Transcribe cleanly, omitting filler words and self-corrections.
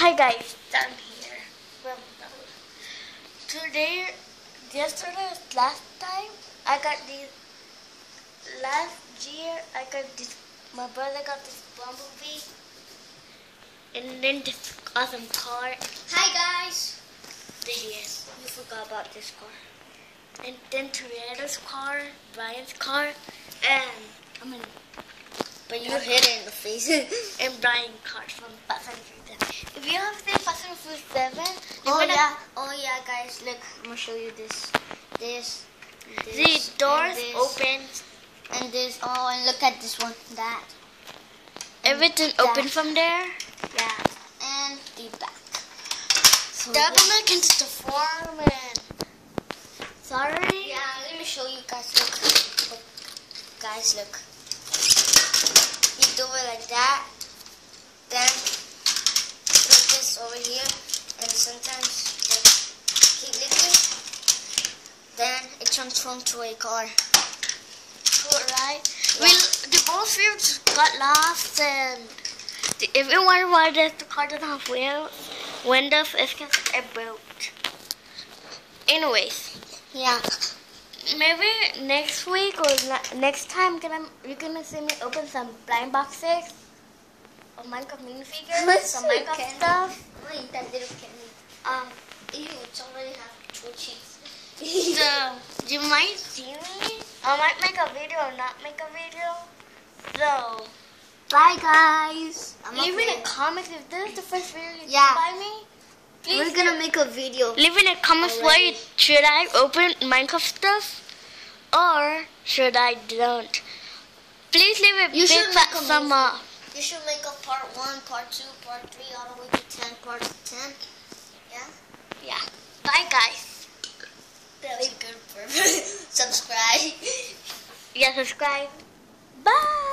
Hi guys, Dan here. Well, yesterday, last time, I got these. Last year, I got this. My brother got this Bumblebee, and then this awesome car. Hi guys. There he is. You forgot about this car. And then Toretta's car, Brian's car, and But you hit it in the face. and Brian's car from Fast and Furious 7. If you have the Fast and Furious 7, Oh yeah, guys. Look, I'm gonna show you this. The doors and this, open. and this. Oh, and look at this one. That. Everything that. open from there. Yeah. And the back. So The other can just deform and. Sorry. yeah, let me show you guys. Look. Guys, look. You do it like that. Then put this over here, and sometimes just keep lifting. Then it transforms to a car. Cool, right? Yeah. The both wheels got lost, and if you wonder why the car doesn't have windows, it's because it broke. Anyways, Yeah. maybe next week or next time, you're gonna see me open some blind boxes of Minecraft minifigures, What's some so Minecraft candy? stuff. Wait, that little candy. Ew, it's already have twitchies. So you might see me. I might make a video or not make a video. So Bye, guys. leave in the comments if this is the first video you Yeah. see by me. Please We're gonna make a video. leave in the comments Already. should I open Minecraft stuff or should I don't. Please leave a You big should fat make a thumb movie. up. You should make a part 1, part 2, part 3, all the way to 10, part 10. Yeah? Yeah. Bye guys. That was good. Subscribe. Yeah, subscribe. Bye.